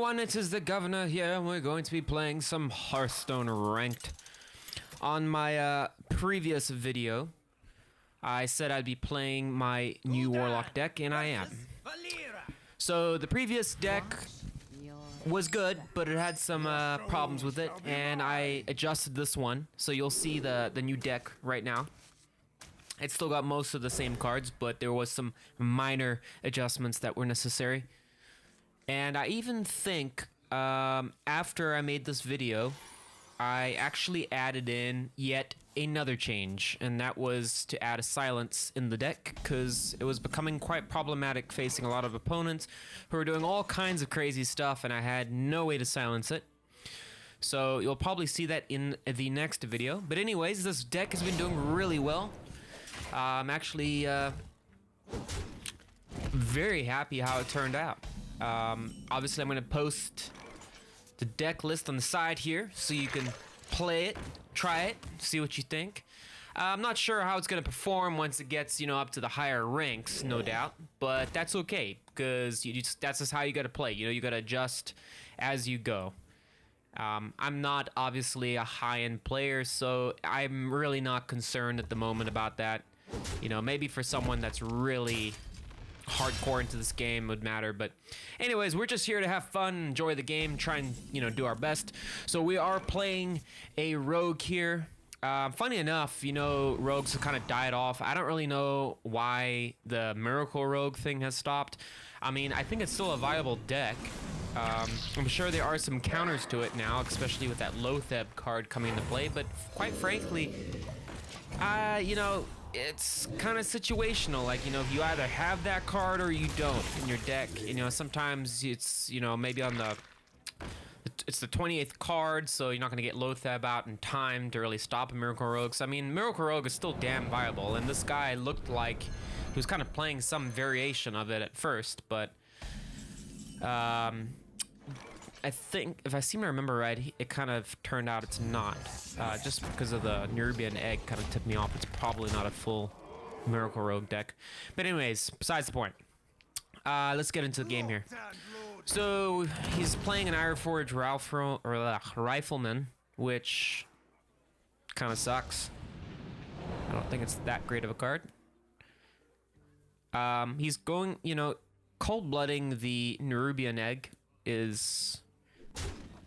everyone, it is the GovNer here, and we're going to be playing some Hearthstone Ranked. On my previous video, I said I'd be playing my new Warlock deck, and I am. So the previous deck was good, but it had some problems with it, and I adjusted this one, so you'll see the new deck right now. It's still got most of the same cards, but there was some minor adjustments that were necessary. And I even think, after I made this video, I actually added in yet another change, and that was to add a silence in the deck, because it was becoming quite problematic facing a lot of opponents who were doing all kinds of crazy stuff, and I had no way to silence it. So you'll probably see that in the next video. But anyways, this deck has been doing really well. I'm actually very happy how it turned out. Obviously I'm going to post the deck list on the side here so you can play it, try it, see what you think. I'm not sure how it's going to perform once it gets, up to the higher ranks, no doubt, but that's okay, because that's just how you got to play. You got to adjust as you go. I'm not obviously a high-end player, so I'm really not concerned at the moment about that. Maybe for someone that's really hardcore into this game would matter, but anyways, we're just here to have fun, enjoy the game, try and do our best. So we are playing a rogue here. Funny enough, rogues have kind of died off. I don't really know why the miracle rogue thing has stopped. I mean, I think it's still a viable deck. I'm sure there are some counters to it now, especially with that Lotheb card coming into play, but quite frankly, it's kind of situational. Like, if you either have that card or you don't in your deck. Sometimes it's, maybe on it's the 28th card, so you're not going to get Lotheb out in time to really stop a Miracle Rogue. So, I mean, Miracle Rogue is still damn viable, and this guy looked like he was kind of playing some variation of it at first, but I think, if I seem to remember right, it kind of turned out it's not. Just because of the Nerubian egg kind of tipped me off. It's probably not a full Miracle Rogue deck. But anyways, besides the point. Let's get into the game here. So, he's playing an Ironforge Rifleman, which kind of sucks. I don't think it's that great of a card. He's going, cold-blooding the Nerubian egg is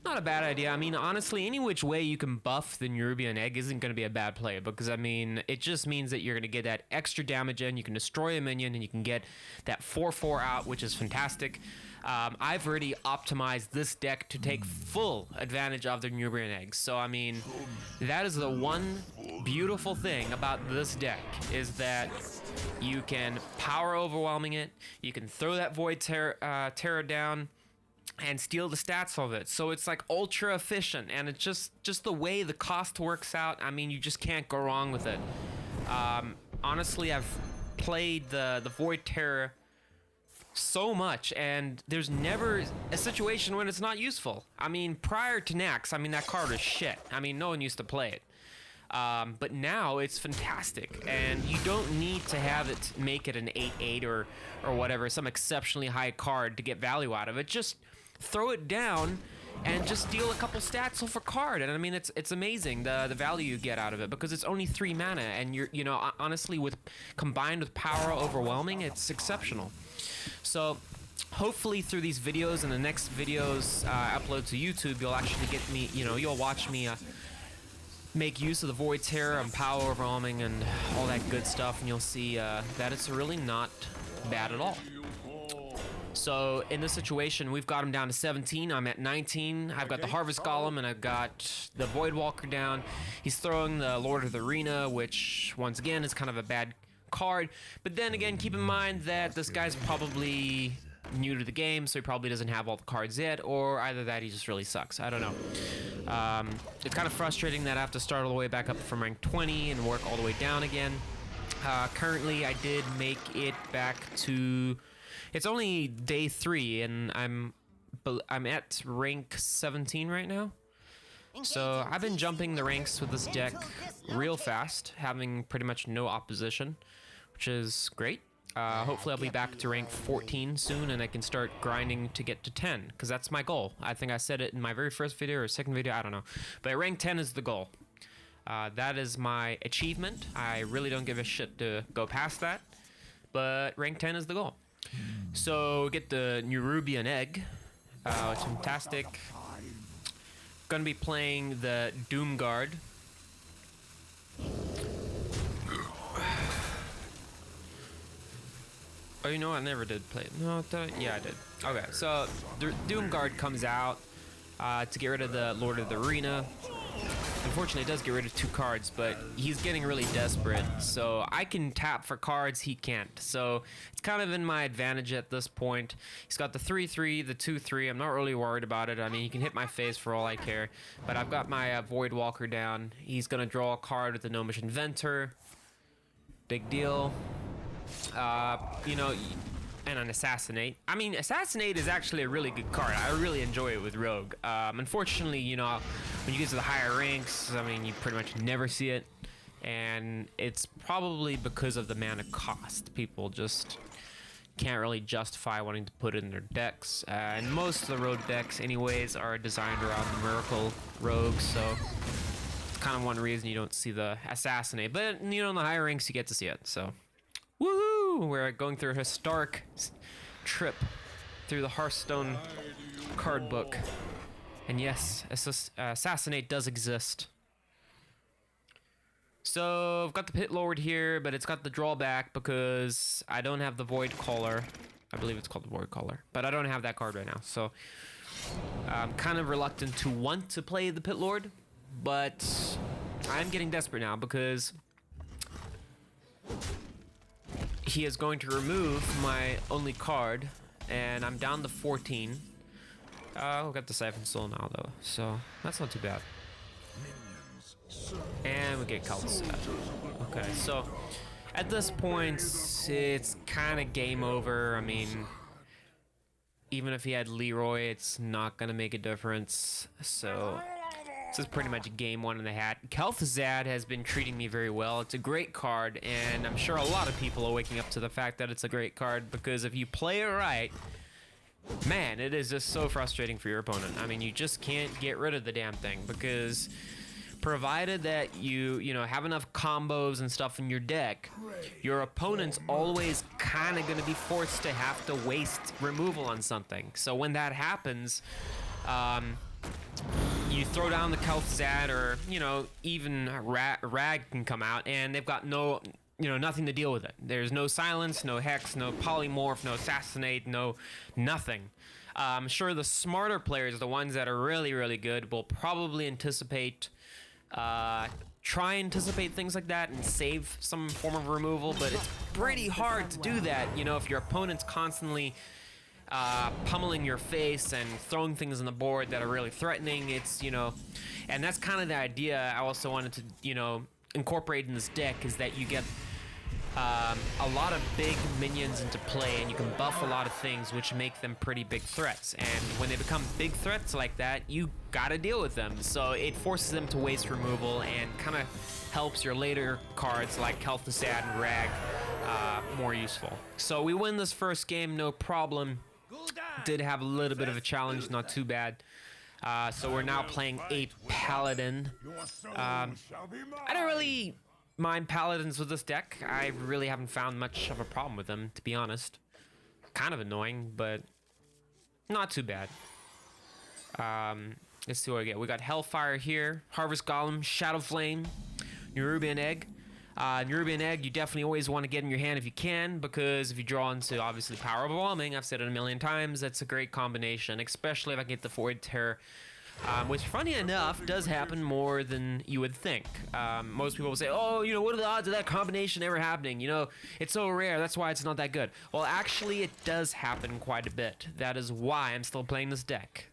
not a bad idea. I mean, honestly, any which way you can buff the Nerubian egg isn't going to be a bad play, because, I mean, it just means that you're going to get that extra damage in, you can destroy a minion, and you can get that 4/4 out, which is fantastic. I've already optimized this deck to take full advantage of the Nerubian eggs, so, I mean, that is the one beautiful thing about this deck, is that you can power overwhelming it, you can throw that Void Terror down, and steal the stats of it. So it's like ultra efficient, and it's just the way the cost works out. I mean, you just can't go wrong with it. Honestly, I've played the Void Terror so much, and there's never a situation when it's not useful. I mean, prior to Nax, that card is shit. I mean, no one used to play it. But now it's fantastic, and you don't need to have it make it an 8/8 or whatever, some exceptionally high card to get value out of it. Just throw it down and just steal a couple stats off a card, and I mean, it's amazing the value you get out of it, because it's only 3 mana, and you're honestly, combined with power overwhelming, it's exceptional. So hopefully through these videos and the next videos I upload to YouTube, you'll actually get me, you'll watch me make use of the Void Terror and power overwhelming and all that good stuff, and you'll see that it's really not bad at all. So in this situation, we've got him down to 17. I'm at 19. I've got the Harvest Golem, and I've got the Void Walker down. He's throwing the Lord of the Arena, which once again is kind of a bad card. But then again, keep in mind that this guy's probably new to the game, so he probably doesn't have all the cards yet, or either that he just really sucks. I don't know. It's kind of frustrating that I have to start all the way back up from rank 20 and work all the way down again. Currently, I did make it back to... It's only day 3, and I'm at rank 17 right now. So I've been jumping the ranks with this deck real fast, having pretty much no opposition, which is great. Hopefully I'll be back to rank 14 soon, and I can start grinding to get to 10, because that's my goal. I think I said it in my very first video or second video, I don't know. But rank 10 is the goal. That is my achievement. I really don't give a shit to go past that, but rank 10 is the goal. So get the Nerubian egg, which is fantastic. Gonna be playing the Doom Guard. Oh, you know, I never did play it. No, yeah, I did. Okay, so the Doom Guard comes out to get rid of the Lord of the Arena. Unfortunately, it does get rid of 2 cards, but he's getting really desperate. So I can tap for cards he can't. So it's kind of in my advantage at this point. He's got the 3/3, the 2/3. I'm not really worried about it. I mean, he can hit my face for all I care. But I've got my Void Walker down. He's going to draw a card with the Gnomish Inventor. Big deal. You know, and an Assassinate. I mean, Assassinate is actually a really good card. I really enjoy it with Rogue. Unfortunately, you know, when you get to the higher ranks, I mean, you pretty much never see it. And it's probably because of the mana cost. People just can't really justify wanting to put it in their decks. And most of the Rogue decks, anyways, are designed around the Miracle Rogue, so it's kind of one reason you don't see the Assassinate. But, you know, in the higher ranks, you get to see it, so... Woohoo! We're going through a historic trip through the Hearthstone card book. And yes, Assassinate does exist. So, I've got the Pit Lord here, but it's got the drawback because I don't have the Void Caller. I believe it's called the Void Caller. But I don't have that card right now, so... I'm kind of reluctant to want to play the Pit Lord, but I'm getting desperate now because... he is going to remove my only card, and I'm down to 14. I've got the Siphon Soul now, though, so that's not too bad. And we get Cults. Okay, so at this point, it's kind of game over. I mean, even if he had Leroy, it's not going to make a difference, so... this is pretty much game 1 in the hat. Kel'Thuzad has been treating me very well. It's a great card, and I'm sure a lot of people are waking up to the fact that it's a great card, because if you play it right, man, it is just so frustrating for your opponent. I mean, you just can't get rid of the damn thing, because provided that you know, have enough combos and stuff in your deck, your opponent's always kind of going to be forced to have to waste removal on something. So when that happens, you throw down the Kel'Thuzad, or, you know, even Rag can come out, and they've got no, you know, nothing to deal with it. There's no Silence, no Hex, no Polymorph, no Assassinate, no nothing. I'm sure the smarter players, the ones that are really, really good, will probably anticipate, try and anticipate things like that and save some form of removal, but it's pretty hard to do that, you know, if your opponent's constantly... pummeling your face and throwing things on the board that are really threatening. It's, you know, and that's kind of the idea I also wanted to, you know, incorporate in this deck, is that you get a lot of big minions into play, and you can buff a lot of things which make them pretty big threats. And when they become big threats like that, you gotta deal with them. So it forces them to waste removal and kind of helps your later cards like Kel'Thuzad and Rag more useful. So we win this first game, no problem. Did have a little bit of a challenge, not too bad. So we're now playing a Paladin. I don't really mind Paladins with this deck. I really haven't found much of a problem with them, to be honest. Kind of annoying, but not too bad. Let's see what we get. We got Hellfire here, Harvest Golem, Shadow Flame, Nerubian Egg. Nerubian Egg, you definitely always want to get in your hand if you can, because if you draw into, obviously, Power of Overwhelming, I've said it a million times, that's a great combination, especially if I get the Void Terror, which, funny enough, does happen more than you would think. Most people will say, oh, you know, what are the odds of that combination ever happening? You know, it's so rare, that's why it's not that good. Well, actually, it does happen quite a bit. That is why I'm still playing this deck.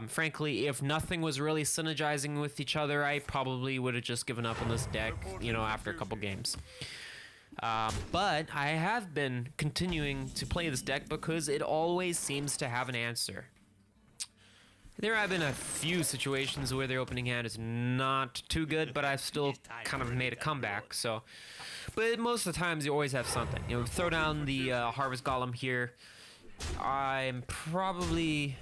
Frankly, if nothing was really synergizing with each other, I probably would have just given up on this deck, you know, after a couple games. But I have been continuing to play this deck because it always seems to have an answer. There have been a few situations where their opening hand is not too good, but I've still kind of made a comeback. So, but most of the times you always have something. You know, throw down the Harvest Golem here. I'm probably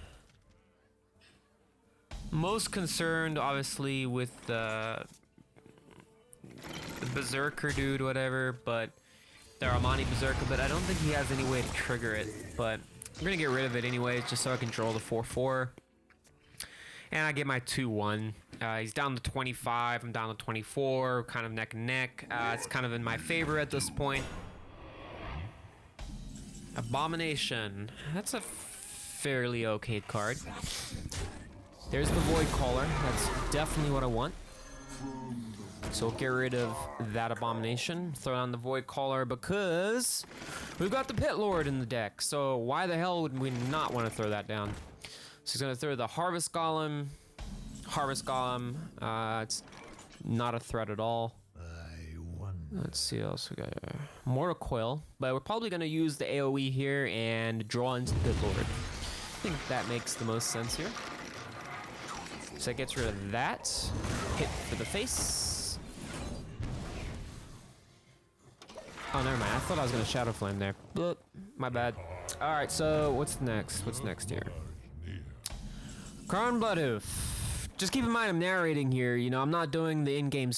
most concerned, obviously, with the Berserker dude, whatever, but the Armani Berserker, but I don't think he has any way to trigger it. But I'm gonna get rid of it anyways, just so I can draw the 4/4. And I get my 2/1. He's down to 25, I'm down to 24, kind of neck and neck. It's kind of in my favor at this point. Abomination. That's a fairly okay card. There's the Void Caller. That's definitely what I want. So get rid of that Abomination. Throw down the Void Caller because we've got the Pit Lord in the deck. So why the hell would we not want to throw that down? So he's going to throw the Harvest Golem. Harvest Golem. It's not a threat at all. Let's see what else we got here. Mortal Coil. But we're probably going to use the AoE here and draw into the Pit Lord. I think that makes the most sense here. So that gets rid of that. Hit for the face. Oh, never mind. I thought I was going to Shadow Flame there. Bloop. My bad. Alright, so what's next? What's next here? Karn Bloodhoof. Just keep in mind I'm narrating here. You know, I'm not doing the in-game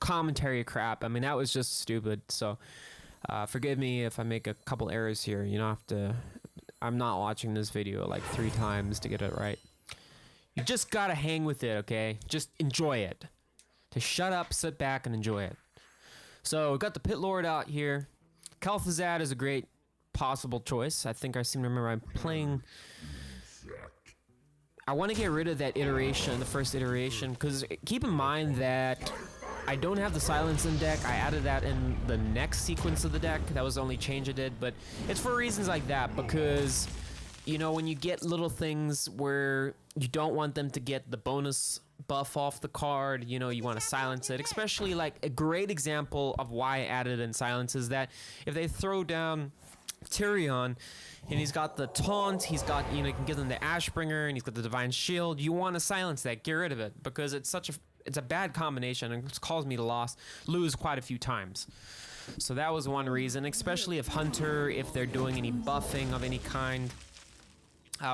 commentary crap. I mean, that was just stupid. So, forgive me if I make a couple errors here. You don't have to... I'm not watching this video like 3 times to get it right. You just gotta hang with it, okay? Just enjoy it. Just shut up, sit back, and enjoy it. So, we've got the Pit Lord out here. Kel'Thuzad is a great possible choice. I think I seem to remember I'm playing... I want to get rid of that iteration, the first iteration, because keep in mind that I don't have the silence in deck. I added that in the next sequence of the deck. That was the only change I did, but it's for reasons like that, because, you know, when you get little things where you don't want them to get the bonus buff off the card, you know, you want to silence it, especially like a great example of why I added in silence is that if they throw down Tyrion, and he's got the taunt, he's got, you know, you can give them the Ashbringer, and he's got the Divine Shield. You want to silence that, get rid of it, because it's a bad combination, and it's caused me to lose quite a few times. So that was one reason, especially if Hunter, if they're doing any buffing of any kind.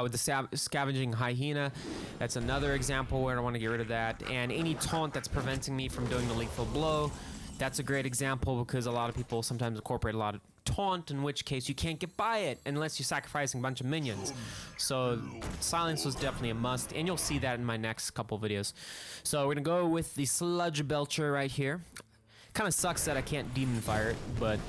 With the Scavenging Hyena, that's another example where I want to get rid of that. And any taunt that's preventing me from doing the lethal blow, that's a great example, because a lot of people sometimes incorporate a lot of taunt, in which case you can't get by it unless you're sacrificing a bunch of minions. So silence was definitely a must, and you'll see that in my next couple videos. So we're gonna go with the Sludge Belcher right here. Kind of sucks that I can't Demon Fire it, but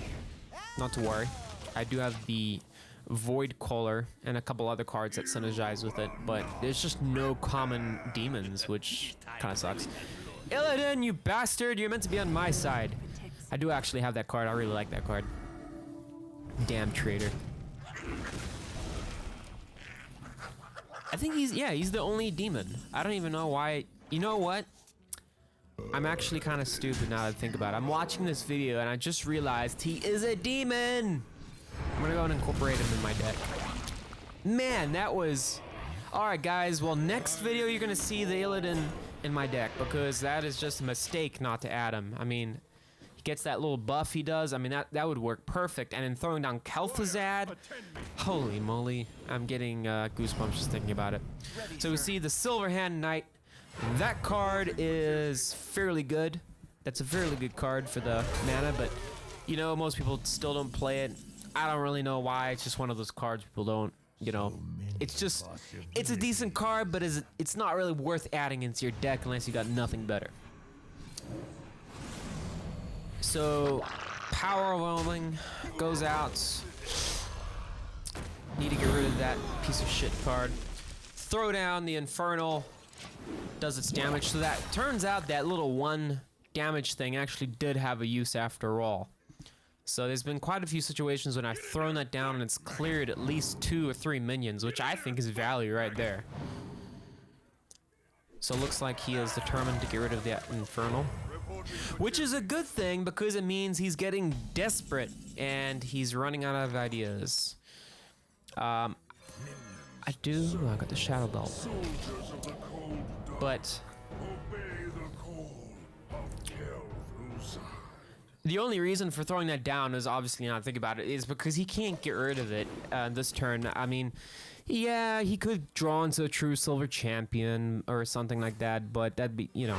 not to worry. I do have the Void Caller and a couple other cards that synergize with it, but there's just no common demons, which kind of sucks. Illidan, you bastard! You're meant to be on my side. I do actually have that card. I really like that card. Damn traitor. I think he's the only demon. I don't even know why. You know what? I'm actually kind of stupid now that I think about it. I'm watching this video and I just realized he is a demon. I'm gonna go and incorporate him in my deck. Man, that was... Alright guys, well next video you're gonna see the Illidan in my deck, because that is just a mistake not to add him. I mean, he gets that little buff he does. I mean, that would work perfect. And then throwing down Kel'Thuzad, holy moly, I'm getting goosebumps just thinking about it. So we see the Silverhand Knight. That card is fairly good. That's a fairly good card for the mana, but you know, most people still don't play it. I don't really know why. It's just one of those cards people don't, you know. It's a decent card, but it's not really worth adding into your deck unless you got nothing better. So, Power Overwhelming goes out. Need to get rid of that piece of shit card. Throw down the Infernal. Does its damage. So that turns out that little 1 damage thing actually did have a use after all. So there's been quite a few situations when I've thrown that down and it's cleared at least 2 or 3 minions, which I think is value right there. So it looks like he is determined to get rid of that Infernal, which is a good thing because it means he's getting desperate and he's running out of ideas. I I do. I got the Shadow Belt. But the only reason for throwing that down is obviously not think about it is because he can't get rid of it this turn. I mean, yeah, he could draw into a true silver champion or something like that, but that'd be, you know,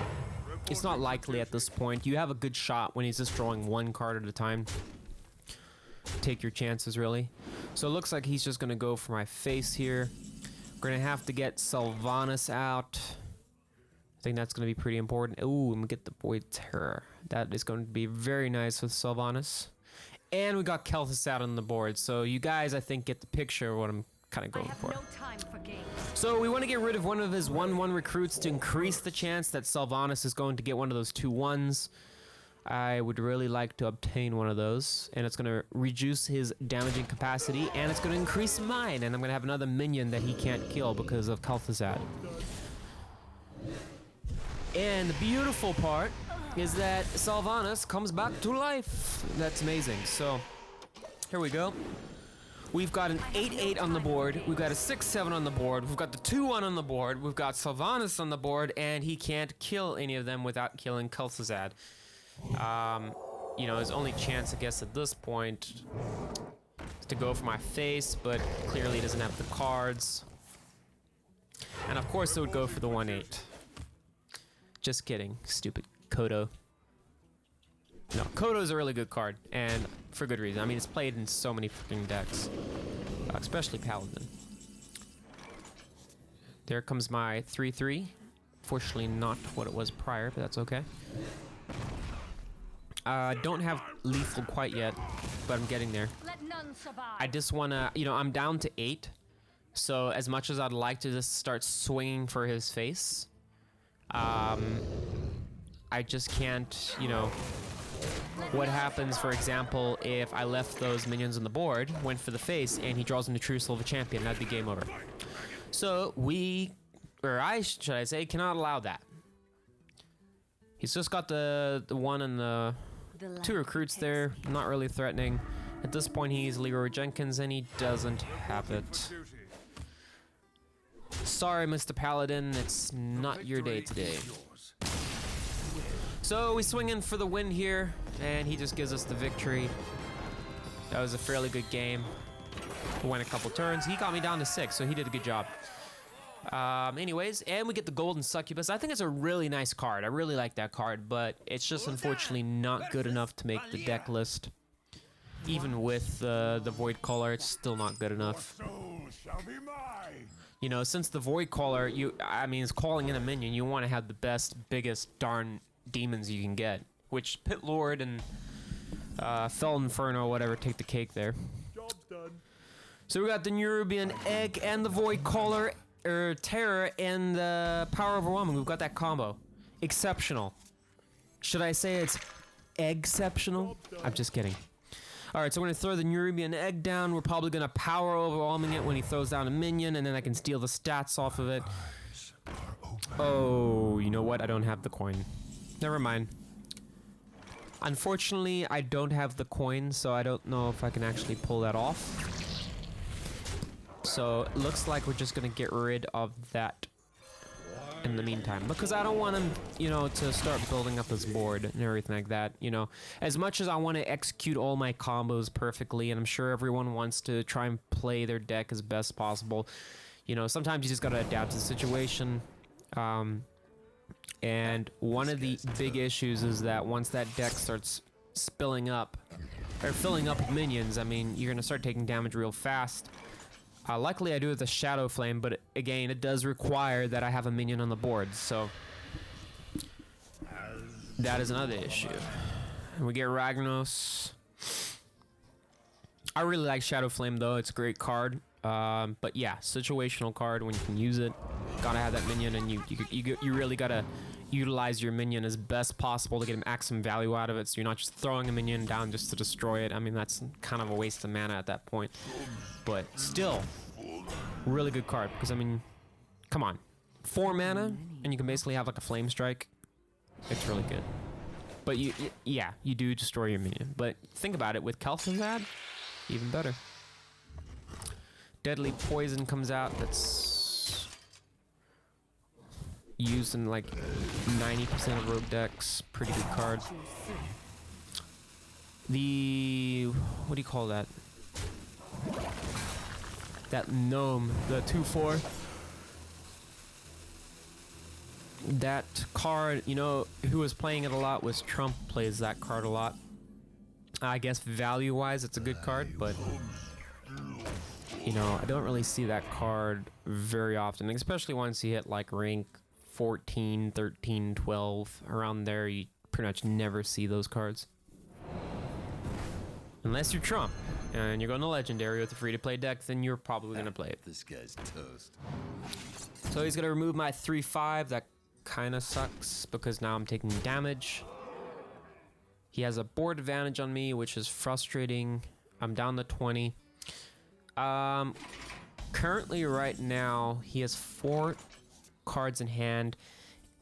it's not likely at this point. You have a good shot when he's just drawing one card at a time. Take your chances, really. So it looks like he's just gonna go for my face here. We're gonna have to get Sylvanas out. I think that's gonna be pretty important. Ooh, and we get the Void Terror. That is going to be very nice with Sylvanas. And we got Kelthus out on the board. So you guys, I think, get the picture of what I'm kind of going for. No time for games. So we want to get rid of one of his 1/1 recruits to increase the chance that Sylvanas is going to get one of those 2/1s. I would really like to obtain one of those, and it's going to reduce his damaging capacity, and it's going to increase mine, and I'm going to have another minion that he can't kill because of Kelthus. And the beautiful part is that Sylvanas comes back to life. That's amazing. So here we go. We've got an 8/8 on the board. We've got a 6/7 on the board. We've got the 2/1 on the board. We've got Sylvanas on the board, and he can't kill any of them without killing Kelthus. You know, his only chance, I guess, at this point is to go for my face, but clearly he doesn't have the cards. And of course it would go for the 1/8. Just kidding, stupid Kodo. No, Kodo's a really good card, and for good reason. I mean, it's played in so many freaking decks, especially Paladin. There comes my 3/3. Fortunately not what it was prior, but that's okay. Don't have lethal quite yet, but I'm getting there. Let none survive. I just wanna, you know, I'm down to 8. So as much as I'd like to just start swinging for his face, I just can't, you know. What happens, for example, if I left those minions on the board, went for the face, and he draws into true silver champion? That'd be game over. So we, or I should I say, cannot allow that. He's just got the 1 and the 2 recruits there, not really threatening. At this point, he's Leroy Jenkins, and he doesn't have it. Sorry, Mr. Paladin, it's not your day today. So we swing in for the win here, and he just gives us the victory. That was a fairly good game. We went a couple turns. He got me down to 6, so he did a good job. Anyways, and we get the Golden Succubus. I think it's a really nice card. I really like that card, but it's just unfortunately not good enough to make the deck list. Even with the Void Caller, it's still not good enough. You know, since the Void Caller, I mean, it's calling in a minion, you want to have the best, biggest darn demons you can get. Which Pit Lord and Fell Inferno, whatever, take the cake there. Job's done. So we got the Nerubian Egg and the Void Caller, or Terror, and the Power Overwhelming. We've got that combo. Exceptional. Should I say it's exceptional? I'm just kidding. Alright, so we're going to throw the Nerubian Egg down. We're probably going to Power Overwhelming it when he throws down a minion, and then I can steal the stats off of it. Oh, you know what? I don't have the coin. Never mind. Unfortunately, I don't have the coin, so I don't know if I can actually pull that off. So it looks like we're just gonna get rid of that in the meantime, because I don't want him, you know, to start building up his board and everything like that. You know, as much as I want to execute all my combos perfectly, and I'm sure everyone wants to try and play their deck as best possible, you know, sometimes you just gotta adapt to the situation. And one of the big issues is that once that deck starts spilling up or filling up with minions, I mean, you're gonna start taking damage real fast. Luckily I do it with a Shadow Flame, but again, it does require that I have a minion on the board, so that is another issue. And we get Ragnos. I really like Shadow Flame though, it's a great card. But yeah, situational card when you can use it. Gotta have that minion, and you really gotta utilize your minion as best possible to get maximum value out of it, so you're not just throwing a minion down just to destroy it. I mean, that's kind of a waste of mana at that point. But still, really good card, because I mean, come on. 4 mana, and you can basically have like a Flame Strike. It's really good. But yeah, you do destroy your minion. But think about it, with Kelthus, even better. Deadly Poison comes out. That's used in like 90% of rogue decks. Pretty good card. The... what do you call that? That gnome, the 2/4. That card, you know, who was playing it a lot was Trump. Plays that card a lot. I guess value-wise, it's a good card, but you know, I don't really see that card very often, especially once you hit like rank 14, 13, 12, around there. You pretty much never see those cards. Unless you're Trump and you're going to Legendary with a free-to-play deck, then you're probably going to play it. This guy's toast. So he's going to remove my 3/5. That kind of sucks because now I'm taking damage. He has a board advantage on me, which is frustrating. I'm down to 20. Currently, right now, he has 4 cards in hand.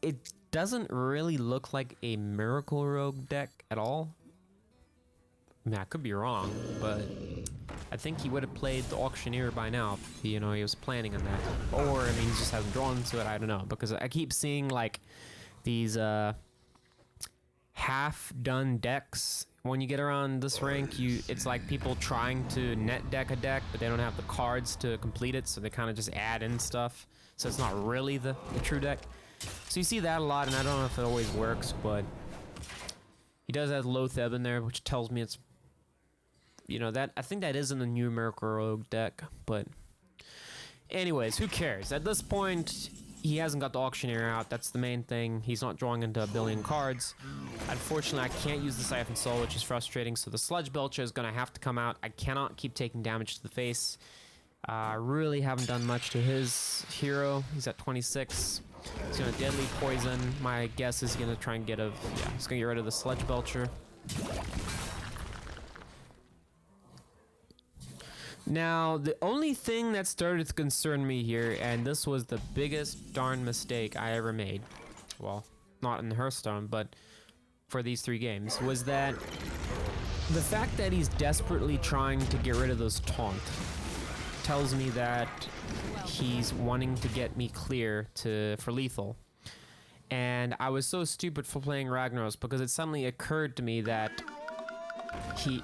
It doesn't really look like a Miracle Rogue deck at all. I mean, I could be wrong, but I think he would have played the Auctioneer by now if, you know, he was planning on that. Or, I mean, he just hasn't drawn to it, I don't know. Because I keep seeing, like, these, half-done decks. When you get around this rank, it's like people trying to net deck a deck, but they don't have the cards to complete it, so they kind of just add in stuff. So it's not really the true deck. So you see that a lot, and I don't know if it always works, but he does have Loatheb in there, which tells me it's, you know, that I think that is in the new Miracle Rogue deck, but anyways, who cares? At this point, he hasn't got the Auctioneer out. That's the main thing. He's not drawing into a billion cards. Unfortunately, I can't use the Siphon Soul, which is frustrating, so the Sludge Belcher is going to have to come out. I cannot keep taking damage to the face. I really haven't done much to his hero. He's at 26. He's going to Deadly Poison. My guess is going to try and get a... yeah, he's going to get rid of the Sludge Belcher. Now, the only thing that started to concern me here, and this was the biggest darn mistake I ever made, well, not in Hearthstone, but for these 3 games, was that the fact that he's desperately trying to get rid of those taunt tells me that he's wanting to get me clear for lethal. And I was so stupid for playing Ragnaros because it suddenly occurred to me that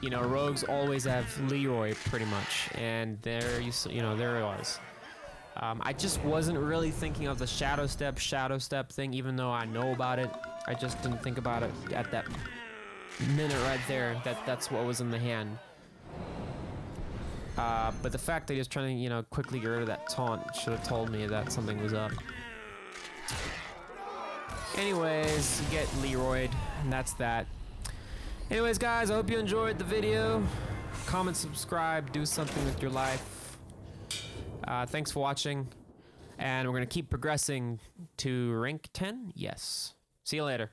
you know, rogues always have Leroy pretty much, and there it was. I just wasn't really thinking of the shadow step thing, even though I know about it. I just didn't think about it at that minute right there. That's what was in the hand. But the fact that he was trying to, you know, quickly get rid of that taunt should have told me that something was up. Anyways, get Leroyed, and that's that. Anyways, guys, I hope you enjoyed the video. Comment, subscribe, do something with your life. Thanks for watching. And we're going to keep progressing to rank 10. Yes. See you later.